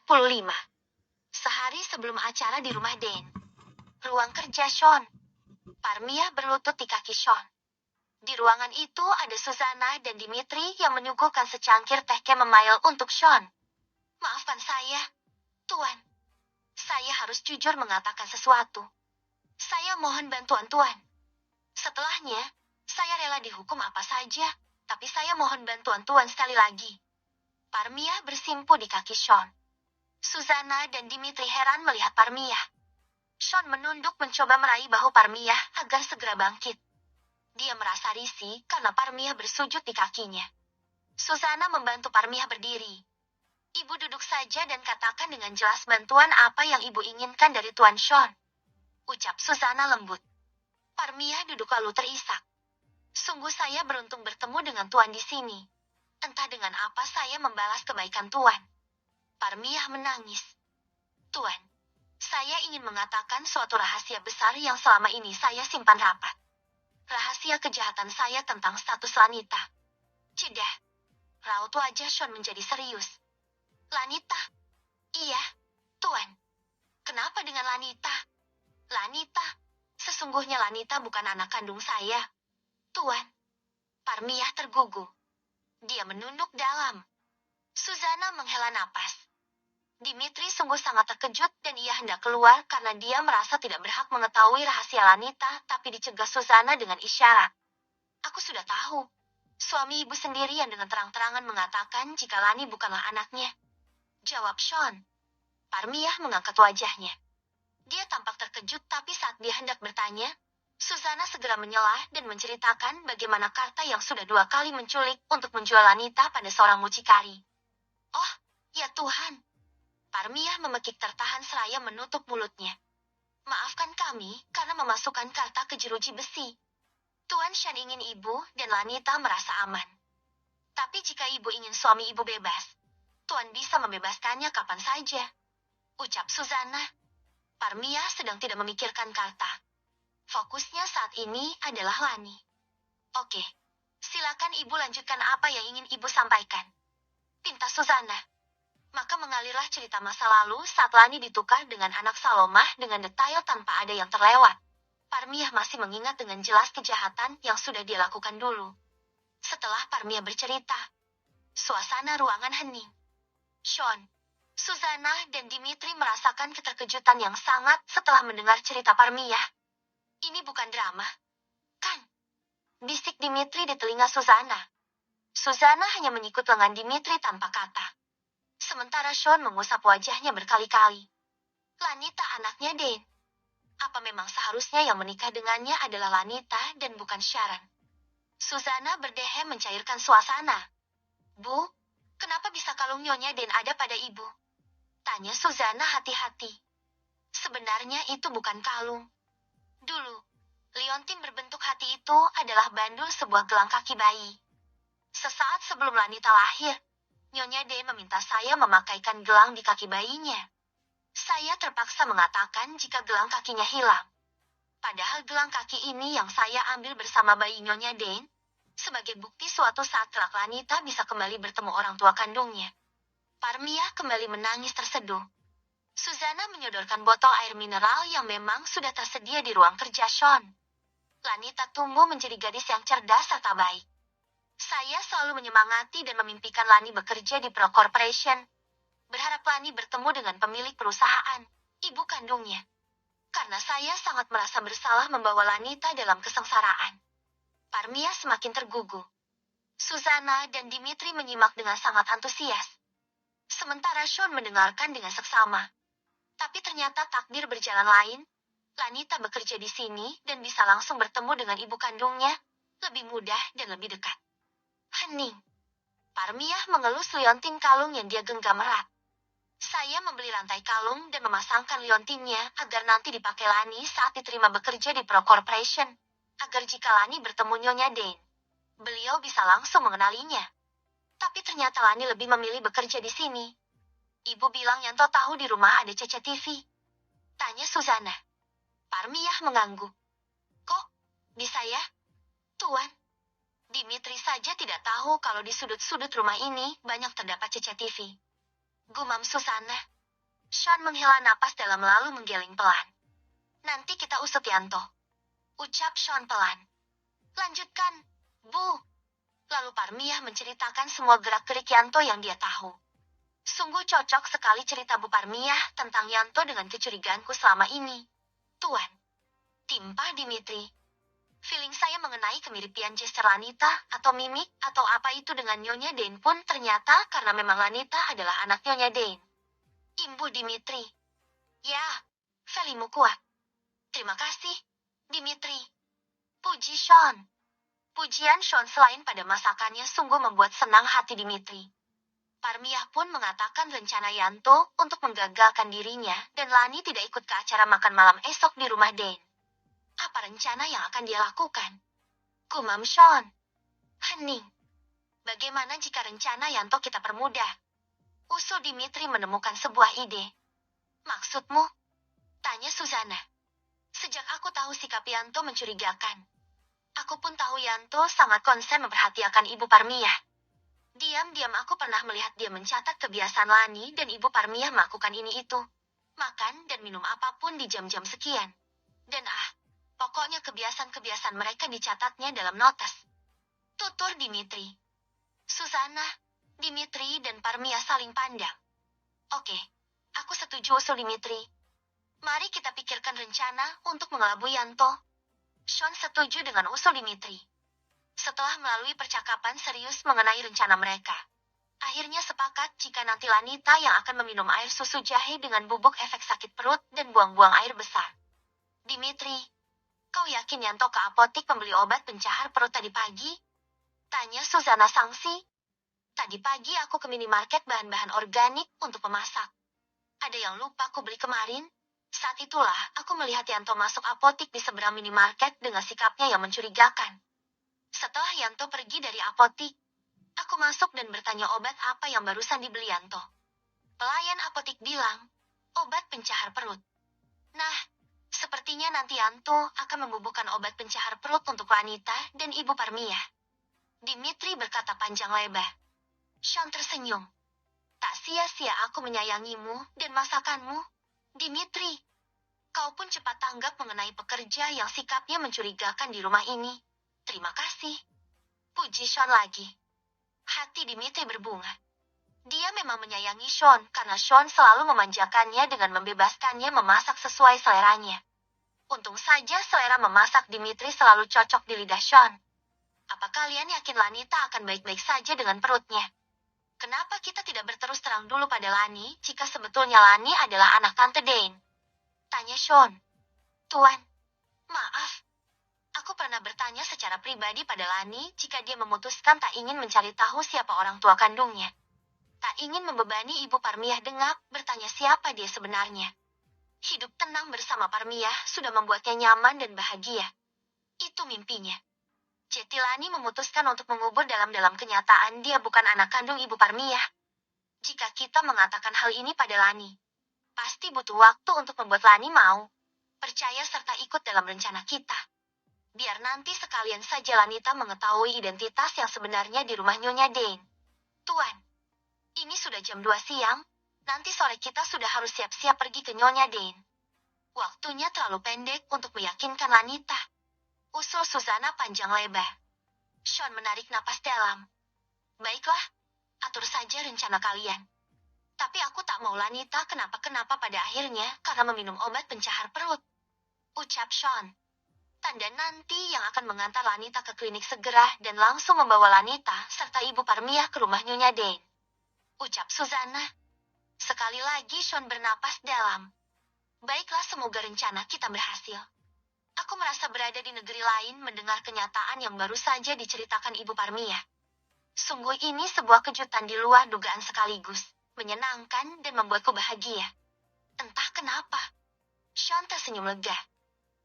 45. Sehari sebelum acara di rumah Dan. Ruang kerja Sean. Parmia berlutut di kaki Sean. Di ruangan itu ada Susanna dan Dimitri yang menyuguhkan secangkir teh chamomile untuk Sean. Maafkan saya, Tuan. Saya harus jujur mengatakan sesuatu. Saya mohon bantuan Tuan. Setelahnya, saya rela dihukum apa saja, tapi saya mohon bantuan Tuan sekali lagi. Parmia bersimpu di kaki Sean. Susanna dan Dimitri heran melihat Parmia. Sean menunduk mencoba meraih bahu Parmia agar segera bangkit. Dia merasa risih karena Parmia bersujud di kakinya. Susanna membantu Parmia berdiri. Ibu duduk saja dan katakan dengan jelas bantuan apa yang ibu inginkan dari Tuan Sean. Ucap Susanna lembut. Parmia duduk lalu terisak. Sungguh saya beruntung bertemu dengan Tuan di sini. Entah dengan apa saya membalas kebaikan Tuan. Parmia menangis. Tuan, saya ingin mengatakan suatu rahasia besar yang selama ini saya simpan rapat. Rahasia kejahatan saya tentang status Lanita. Cedah. Raut wajah Sean menjadi serius. Lanita? Iya, Tuan. Kenapa dengan Lanita? Lanita? Sesungguhnya Lanita bukan anak kandung saya. Tuan. Parmia tergugu. Dia menunduk dalam. Susanna menghela napas. Dimitri sungguh sangat terkejut dan ia hendak keluar karena dia merasa tidak berhak mengetahui rahasia Lanita, tapi dicegah Susanna dengan isyarat. Aku sudah tahu. Suami ibu sendiri yang dengan terang-terangan mengatakan jika Lani bukanlah anaknya. Jawab Sean. Parmia mengangkat wajahnya. Dia tampak terkejut tapi saat dia hendak bertanya, Susanna segera menyelah dan menceritakan bagaimana Karta yang sudah 2 kali menculik untuk menjual Lanita pada seorang mucikari. Oh, ya Tuhan. Parmia memekik tertahan seraya menutup mulutnya. Maafkan kami karena memasukkan Karta ke jeruji besi. Tuan Shan ingin ibu dan Lanita merasa aman. Tapi jika ibu ingin suami ibu bebas, Tuan bisa membebaskannya kapan saja. Ucap Susanna. Parmia sedang tidak memikirkan Karta. Fokusnya saat ini adalah Lani. Oke, silakan ibu lanjutkan apa yang ingin ibu sampaikan. Pinta Susanna. Maka mengalirlah cerita masa lalu saat Lani ditukar dengan anak Salomah dengan detail tanpa ada yang terlewat. Parmia masih mengingat dengan jelas kejahatan yang sudah dia lakukan dulu. Setelah Parmia bercerita, suasana ruangan hening. Sean, Susanna dan Dimitri merasakan keterkejutan yang sangat setelah mendengar cerita Parmia. Ini bukan drama, kan? Bisik Dimitri di telinga Susanna. Susanna hanya menyikut lengan Dimitri tanpa kata. Sementara Sean mengusap wajahnya berkali-kali. Lanita anaknya Dan. Apa memang seharusnya yang menikah dengannya adalah Lanita dan bukan Sharon? Susanna berdehem mencairkan suasana. Bu, kenapa bisa kalung Nyonya Dan ada pada ibu? Tanya Susanna hati-hati. Sebenarnya itu bukan kalung. Dulu, liontin berbentuk hati itu adalah bandul sebuah gelang kaki bayi. Sesaat sebelum Lanita lahir, Nyonya Dan meminta saya memakaikan gelang di kaki bayinya. Saya terpaksa mengatakan jika gelang kakinya hilang. Padahal gelang kaki ini yang saya ambil bersama bayi Nyonya Dan, sebagai bukti suatu saat kelak Lanita bisa kembali bertemu orang tua kandungnya. Parmia kembali menangis terseduh. Susanna menyodorkan botol air mineral yang memang sudah tersedia di ruang kerja Sean. Lanita tumbuh menjadi gadis yang cerdas serta baik. Saya selalu menyemangati dan memimpikan Lani bekerja di Pro Corporation. Berharap Lani bertemu dengan pemilik perusahaan, ibu kandungnya. Karena saya sangat merasa bersalah membawa Lanita dalam kesengsaraan. Parmia semakin tergugu. Susanna dan Dimitri menyimak dengan sangat antusias. Sementara Sean mendengarkan dengan seksama. Tapi ternyata takdir berjalan lain. Lanita bekerja di sini dan bisa langsung bertemu dengan ibu kandungnya, lebih mudah dan lebih dekat. Hening. Parmia mengelus liontin kalung yang dia genggam erat. Saya membeli rantai kalung dan memasangkan liontinnya agar nanti dipakai Lani saat diterima bekerja di Pro Corporation. Agar jika Lani bertemu Nyonya Dan, beliau bisa langsung mengenalinya. Tapi ternyata Lani lebih memilih bekerja di sini. Ibu bilang Yanto tahu di rumah ada CCTV. Tanya Susanna. Parmia mengangguk. Kok bisa ya, Tuan? Dimitri saja tidak tahu kalau di sudut-sudut rumah ini banyak terdapat CCTV. Gumam Susanna. Sean menghela napas dalam lalu menggeleng pelan. Nanti kita usut Yanto. Ucap Sean pelan. Lanjutkan, Bu. Lalu Parmiah menceritakan semua gerak-gerik Yanto yang dia tahu. Sungguh cocok sekali cerita Bu Parmiah tentang Yanto dengan kecurigaanku selama ini. Tuan. Timpah Dimitri. Feeling saya mengenai kemiripan gestur Lanita atau mimik atau apa itu dengan Nyonya Dane pun ternyata karena memang Lanita adalah anak Nyonya Dane. Imbu Dimitri. Ya, Felimu kuat. Terima kasih, Dimitri. Puji Sean. Pujian Sean selain pada masakannya sungguh membuat senang hati Dimitri. Parmiah pun mengatakan rencana Yanto untuk menggagalkan dirinya dan Lani tidak ikut ke acara makan malam esok di rumah Dane. Apa rencana yang akan dia lakukan? Gumam Sean. Hening. Bagaimana jika rencana Yanto kita permudah? Usul Dimitri menemukan sebuah ide. Maksudmu? Tanya Susana. Sejak aku tahu sikap Yanto mencurigakan. Aku pun tahu Yanto sangat konsen memperhatikan Ibu Parmiah. Diam-diam aku pernah melihat dia mencatat kebiasaan Lani dan Ibu Parmiah melakukan ini itu. Makan dan minum apapun di jam-jam sekian. Dan pokoknya kebiasaan-kebiasaan mereka dicatatnya dalam notas. Tutur Dimitri. Susana, Dimitri dan Parmiah saling pandang. Oke, aku setuju usul Dimitri. Mari kita pikirkan rencana untuk mengelabui Yanto. Sean setuju dengan usul Dimitri. Setelah melalui percakapan serius mengenai rencana mereka, akhirnya sepakat jika nanti Lanita yang akan meminum air susu jahe dengan bubuk efek sakit perut dan buang-buang air besar. Dimitri, kau yakin Yanto ke apotik membeli obat pencahar perut tadi pagi? Tanya Susana sangsi. Tadi pagi aku ke minimarket bahan-bahan organik untuk memasak. Ada yang lupa aku beli kemarin. Saat itulah aku melihat Yanto masuk apotik di seberang minimarket dengan sikapnya yang mencurigakan. Setelah Yanto pergi dari apotik, aku masuk dan bertanya obat apa yang barusan dibeli Yanto. Pelayan apotik bilang, obat pencahar perut. Nah, sepertinya nanti Yanto akan membubuhkan obat pencahar perut untuk Lanita dan Ibu Parmiah. Dimitri berkata panjang lebar. Sean tersenyum. Tak sia-sia aku menyayangimu dan masakanmu, Dimitri. Kau pun cepat tanggap mengenai pekerja yang sikapnya mencurigakan di rumah ini. Terima kasih. Puji Sean lagi. Hati Dimitri berbunga. Dia memang menyayangi Sean karena Sean selalu memanjakannya dengan membebaskannya memasak sesuai seleranya. Untung saja selera memasak Dimitri selalu cocok di lidah Sean. Apa kalian yakin Lanita akan baik-baik saja dengan perutnya? Kenapa kita tidak berterus terang dulu pada Lani jika sebetulnya Lani adalah anak Tante Dane? Tanya Sean. Tuan, maaf. Aku pernah bertanya secara pribadi pada Lani jika dia memutuskan tak ingin mencari tahu siapa orang tua kandungnya. Tak ingin membebani Ibu Parmiah dengak bertanya siapa dia sebenarnya. Hidup tenang bersama Parmiah sudah membuatnya nyaman dan bahagia. Itu mimpinya. Jadi Lani memutuskan untuk mengubur dalam-dalam kenyataan dia bukan anak kandung Ibu Parmiah. Jika kita mengatakan hal ini pada Lani, pasti butuh waktu untuk membuat Lani mau percaya serta ikut dalam rencana kita. Biar nanti sekalian saja Lanita mengetahui identitas yang sebenarnya di rumah Nyonya Dane. Tuan, ini sudah jam 2 siang, nanti sore kita sudah harus siap-siap pergi ke Nyonya Dane. Waktunya terlalu pendek untuk meyakinkan Lanita. Usul Susana panjang lebar. Sean menarik napas dalam. Baiklah, atur saja rencana kalian. Tapi aku tak mau Lanita kenapa-kenapa pada akhirnya karena meminum obat pencahar perut. Ucap Sean. Tanda nanti yang akan mengantar Lanita ke klinik segera dan langsung membawa Lanita serta Ibu Parmiah ke rumah Nyonya Dane. Ucap Susana. Sekali lagi Sean bernapas dalam. Baiklah, semoga rencana kita berhasil. Aku merasa berada di negeri lain mendengar kenyataan yang baru saja diceritakan Ibu Parmiah. Sungguh ini sebuah kejutan di luar dugaan sekaligus, menyenangkan dan membuatku bahagia. Entah kenapa. Sean tersenyum lega.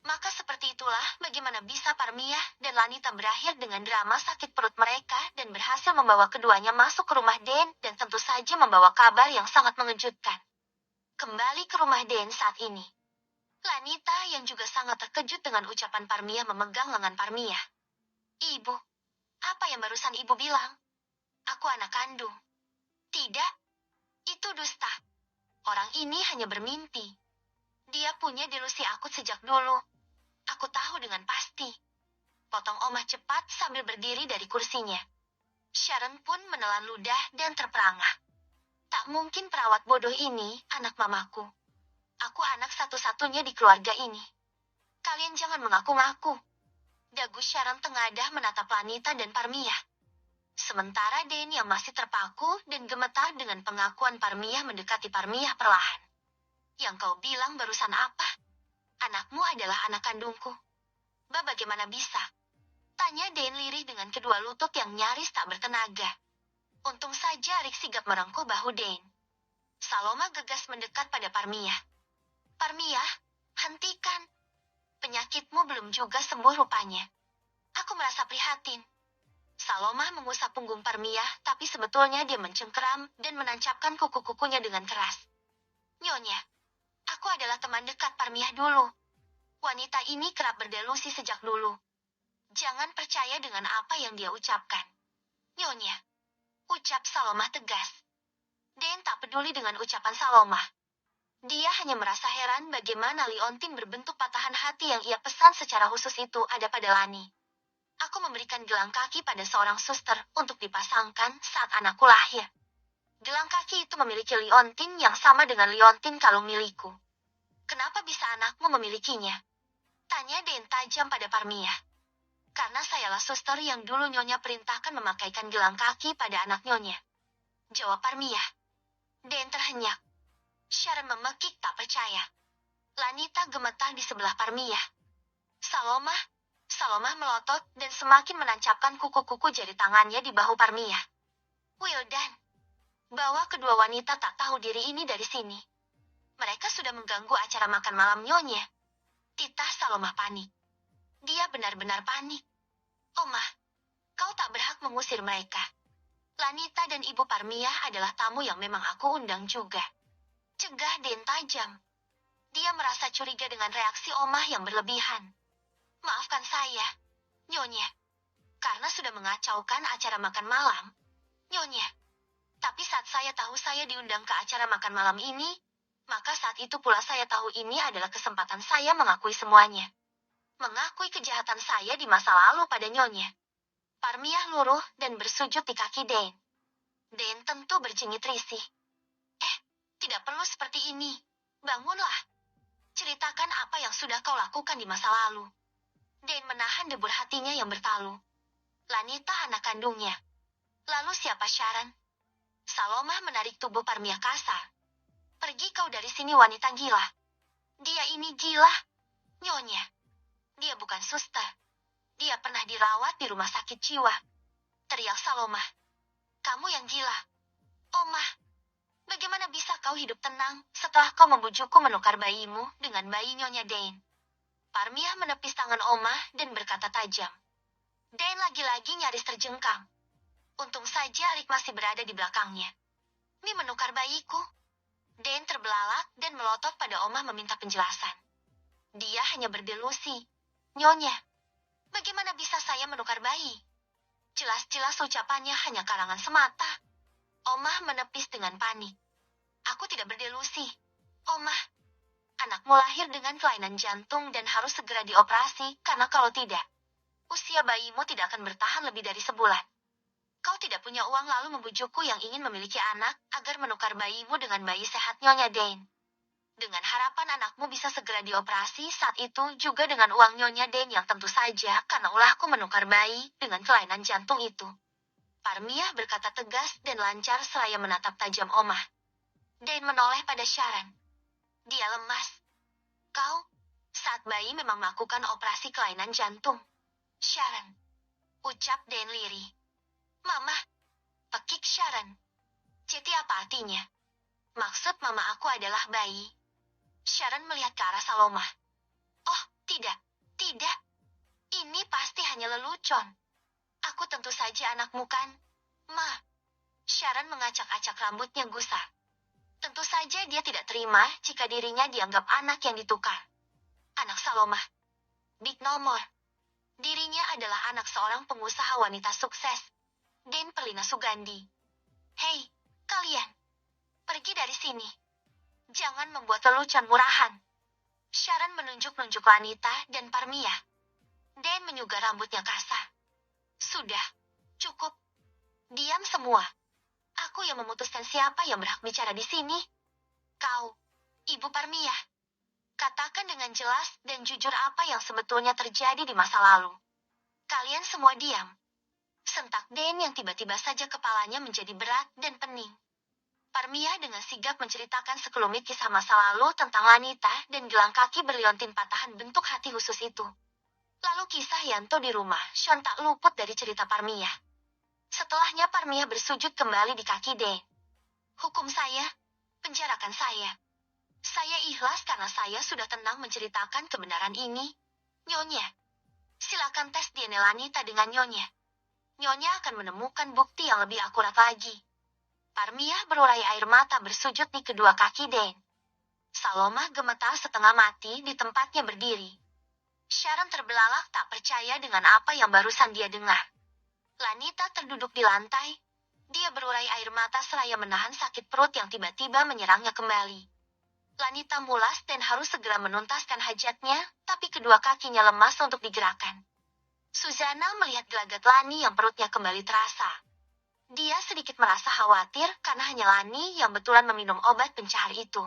Maka seperti itulah bagaimana bisa Parmiah dan Lanita berakhir dengan drama sakit perut mereka dan berhasil membawa keduanya masuk ke rumah Dane dan tentu saja membawa kabar yang sangat mengejutkan. Kembali ke rumah Dane saat ini. Lanita yang juga sangat terkejut dengan ucapan Parmiah memegang lengan Parmiah. Ibu, apa yang barusan ibu bilang? Aku anak kandung. Tidak, itu dusta. Orang ini hanya bermimpi. Dia punya delusi akut sejak dulu. Aku tahu dengan pasti. Potong Omah cepat sambil berdiri dari kursinya. Sharon pun menelan ludah dan terperangah. Tak mungkin perawat bodoh ini anak mamaku. Aku anak satu-satunya di keluarga ini. Kalian jangan mengaku-ngaku. Dagu Sharon tengadah menatap Lanita dan Parmia. Sementara Dane yang masih terpaku dan gemetar dengan pengakuan Parmia mendekati Parmia perlahan. Yang kau bilang barusan apa? Anakmu adalah anak kandungku. Bagaimana bisa? Tanya Dane lirih dengan kedua lutut yang nyaris tak bertenaga. Untung saja Rick sigap merengkuh bahu Dane. Saloma gegas mendekat pada Parmia. Parmia, hentikan. Penyakitmu belum juga sembuh rupanya. Aku merasa prihatin. Saloma mengusap punggung Parmia, tapi sebetulnya dia mencengkeram dan menancapkan kuku-kukunya dengan keras. Nyonya, aku adalah teman dekat Parmia dulu. Wanita ini kerap berdelusi sejak dulu. Jangan percaya dengan apa yang dia ucapkan. Nyonya, ucap Saloma tegas. Dane tak peduli dengan ucapan Saloma. Dia hanya merasa heran bagaimana liontin berbentuk patahan hati yang ia pesan secara khusus itu ada pada Lani. Aku memberikan gelang kaki pada seorang suster untuk dipasangkan saat anakku lahir. Gelang kaki itu memiliki liontin yang sama dengan liontin kalung milikku. Kenapa bisa anakmu memilikinya? Tanya Dane tajam pada Parmia. Karena sayalah suster yang dulu Nyonya perintahkan memakaikan gelang kaki pada anak Nyonya. Jawab Parmia. Dane terhenyak. Sharon memekik tak percaya. Lanita gemetar di sebelah Parmia. Saloma melotot dan semakin menancapkan kuku-kuku jari tangannya di bahu Parmia. Wildan, bawa kedua wanita tak tahu diri ini dari sini. Mereka sudah mengganggu acara makan malam Nyonya. Titah Saloma panik. Dia benar-benar panik. Omah, kau tak berhak mengusir mereka. Lanita dan Ibu Parmia adalah tamu yang memang aku undang juga. Cegah Dane tajam. Dia merasa curiga dengan reaksi Omah yang berlebihan. Maafkan saya, Nyonya, karena sudah mengacaukan acara makan malam. Nyonya, tapi saat saya tahu saya diundang ke acara makan malam ini, maka saat itu pula saya tahu ini adalah kesempatan saya mengakui semuanya. Mengakui kejahatan saya di masa lalu pada Nyonya. Parmia luruh dan bersujud di kaki Dane. Dane tentu berjengit risih. Tidak perlu seperti ini. Bangunlah. Ceritakan apa yang sudah kau lakukan di masa lalu. Dane menahan debur hatinya yang bertalu. Lanita anak kandungnya. Lalu siapa Sharon? Saloma menarik tubuh Parmia kasar. Pergi kau dari sini wanita gila. Dia ini gila. Nyonya. Dia bukan suster. Dia pernah dirawat di rumah sakit jiwa. Teriak Saloma. Kamu yang gila. Omah, bagaimana bisa kau hidup tenang setelah kau membujukku menukar bayimu dengan bayi Nyonya Dane? Parmia menepis tangan Omah dan berkata tajam. Dane lagi-lagi nyaris terjengkang. Untung saja Rick masih berada di belakangnya. Mi menukar bayiku. Dane terbelalak dan melotot pada Omah meminta penjelasan. Dia hanya berdelusi. Nyonya, bagaimana bisa saya menukar bayi? Jelas-jelas ucapannya hanya karangan semata. Omah menepis dengan panik. Aku tidak berdelusi. Omah, anakmu lahir dengan kelainan jantung dan harus segera dioperasi karena kalau tidak, usia bayimu tidak akan bertahan lebih dari sebulan. Kau tidak punya uang lalu membujukku yang ingin memiliki anak agar menukar bayimu dengan bayi sehat Nyonya Dane. Dengan harapan anakmu bisa segera dioperasi saat itu juga dengan uang Nyonya Dane yang tentu saja karena ulahku menukar bayi dengan kelainan jantung itu. Parmia berkata tegas dan lancar seraya menatap tajam Omah. Dane menoleh pada Sharon. Dia lemas. Kau, saat bayi memang melakukan operasi kelainan jantung. Sharon. Ucap Dane lirih. Mama. Pekik Sharon. Jadi apa artinya? Maksud mama aku adalah bayi. Sharon melihat ke arah Saloma. Oh, tidak. Tidak. Ini pasti hanya lelucon. Aku tentu saja anakmu kan? Ma. Sharon mengacak-acak rambutnya gusar. Tentu saja dia tidak terima jika dirinya dianggap anak yang ditukar. Anak Saloma. Big nomor. Dirinya adalah anak seorang pengusaha wanita sukses. Dane Perlina Sugandi. Hei, kalian. Pergi dari sini. Jangan membuat lelucon murahan. Sharon menunjuk-nunjuk Lanita dan Parmia. Dan menyugar rambutnya kasar. Sudah, cukup. Diam semua. Aku yang memutuskan siapa yang berhak bicara di sini. Kau, Ibu Parmia. Katakan dengan jelas dan jujur apa yang sebetulnya terjadi di masa lalu. Kalian semua diam. Sentak Den yang tiba-tiba saja kepalanya menjadi berat dan pening. Parmia dengan sigap menceritakan sekelumit kisah masa lalu tentang Lanita dan gelang kaki berliontin patahan bentuk hati khusus itu. Lalu kisah Yanto di rumah, Sean tak luput dari cerita Parmia. Setelahnya Parmia bersujud kembali di kaki Den. Hukum saya, penjarakan saya. Saya ikhlas karena saya sudah tenang menceritakan kebenaran ini. Nyonya, silakan tes DNA Lanita dengan Nyonya. Nyonya akan menemukan bukti yang lebih akurat lagi. Parmia berurai air mata bersujud di kedua kaki Den. Saloma gemetar setengah mati di tempatnya berdiri. Sharon terbelalak tak percaya dengan apa yang barusan dia dengar. Lanita terduduk di lantai. Dia berurai air mata seraya menahan sakit perut yang tiba-tiba menyerangnya kembali. Lanita mulas dan harus segera menuntaskan hajatnya, tapi kedua kakinya lemas untuk digerakkan. Susana melihat gelagat Lani yang perutnya kembali terasa. Dia sedikit merasa khawatir karena hanya Lani yang betulan meminum obat pencahar itu.